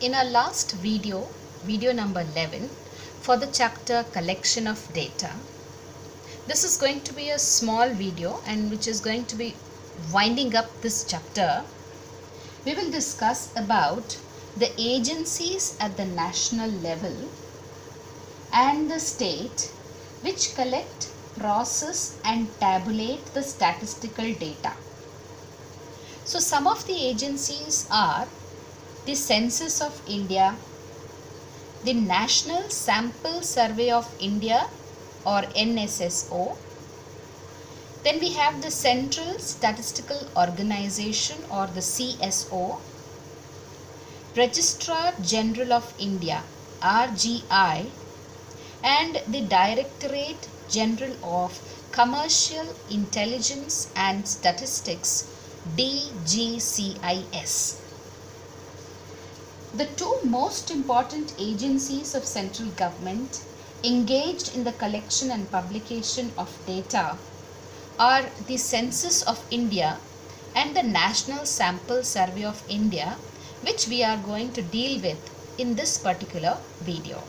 In our last video, video number 11, for the chapter collection of data, this is going to be a small video and which is going to be winding up this chapter. We will discuss about the agencies at the national level and the state which collect, process and tabulate the statistical data. So some of the agencies are the Census of India, the National Sample Survey of India or NSSO. Then we have the Central Statistical Organization or the CSO, Registrar General of India RGI, and the Directorate General of Commercial Intelligence and Statistics DGCIS. The two most important agencies of central government engaged in the collection and publication of data are the Census of India and the National Sample Survey of India, which we are going to deal with in this particular video.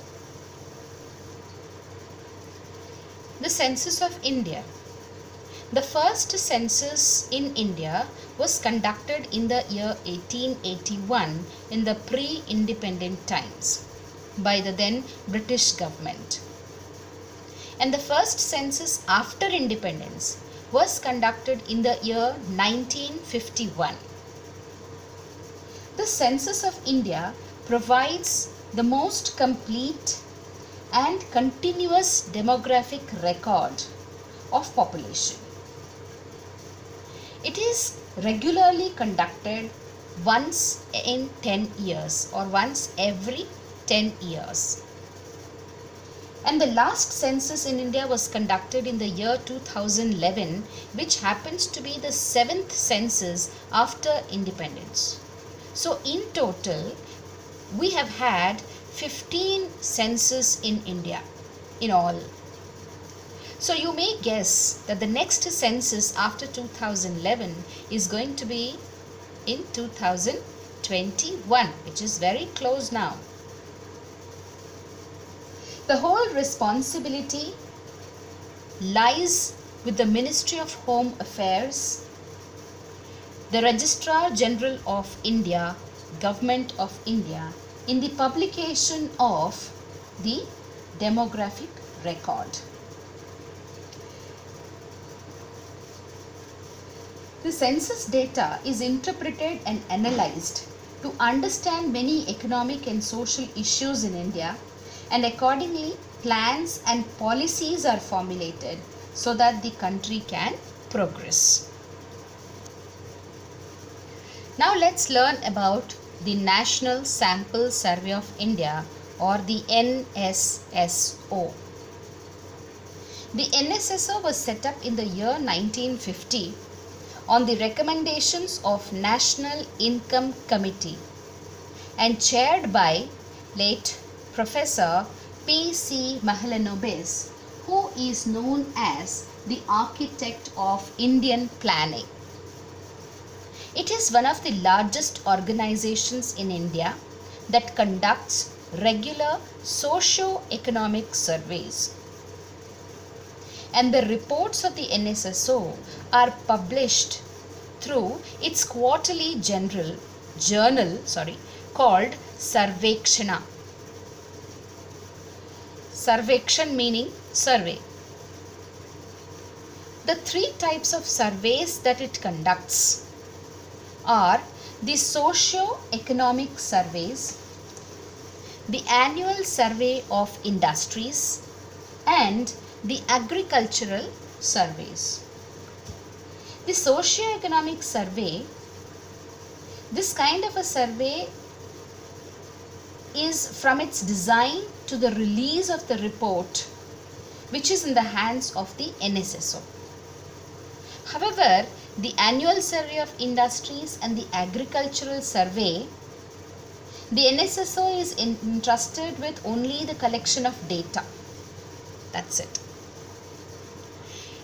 The Census of India. The first census in India was conducted in the year 1881 in the pre-independent times by the then British government. And the first census after independence was conducted in the year 1951. The Census of India provides the most complete and continuous demographic record of population. It is regularly conducted once in 10 years or once every 10 years. And the last census in India was conducted in the year 2011, which happens to be the 7th census after independence. So in total, we have had 15 census in India in all. So you may guess that the next census after 2011 is going to be in 2021, which is very close now. The whole responsibility lies with the Ministry of Home Affairs, the Registrar General of India, Government of India, in the publication of the demographic record. The census data is interpreted and analyzed to understand many economic and social issues in India, and accordingly plans and policies are formulated so that the country can progress. Now let's learn about the National Sample Survey of India or the NSSO. The NSSO was set up in the year 1950 on the recommendations of National Income Committee and chaired by late Professor P.C. Mahalanobis, who is known as the architect of Indian planning. It is one of the largest organizations in India that conducts regular socio-economic surveys. And the reports of the NSSO are published through its quarterly journal called Sarvekshana. Sarvekshan meaning survey. The three types of surveys that it conducts are the socio-economic surveys, the annual survey of industries, and the agricultural surveys. The socio-economic survey, this kind of a survey is from its design to the release of the report, which is in the hands of the NSSO. However, the annual survey of industries and the agricultural survey, the NSSO is entrusted with only the collection of data. That's it.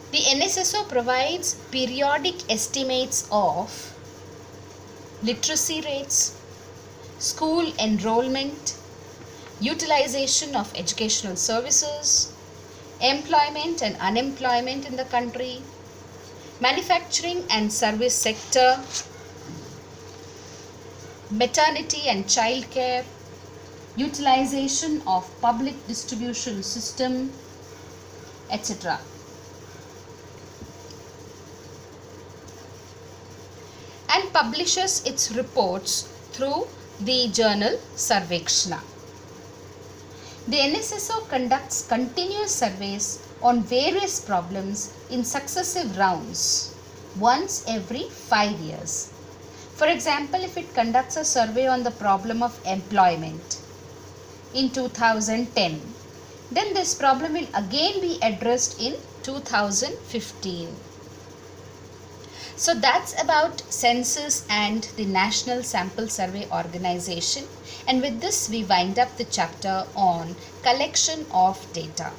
The NSSO provides periodic estimates of literacy rates, school enrollment, utilization of educational services, employment and unemployment in the country, manufacturing and service sector, maternity and child care, utilization of public distribution system, etc. And publishes its reports through the journal Sarvekshana. The NSSO conducts continuous surveys on various problems in successive rounds, once every 5 years. For example, if it conducts a survey on the problem of employment in 2010, then this problem will again be addressed in 2015. So that's about census and the National Sample Survey Organization. And with this we wind up the chapter on collection of data.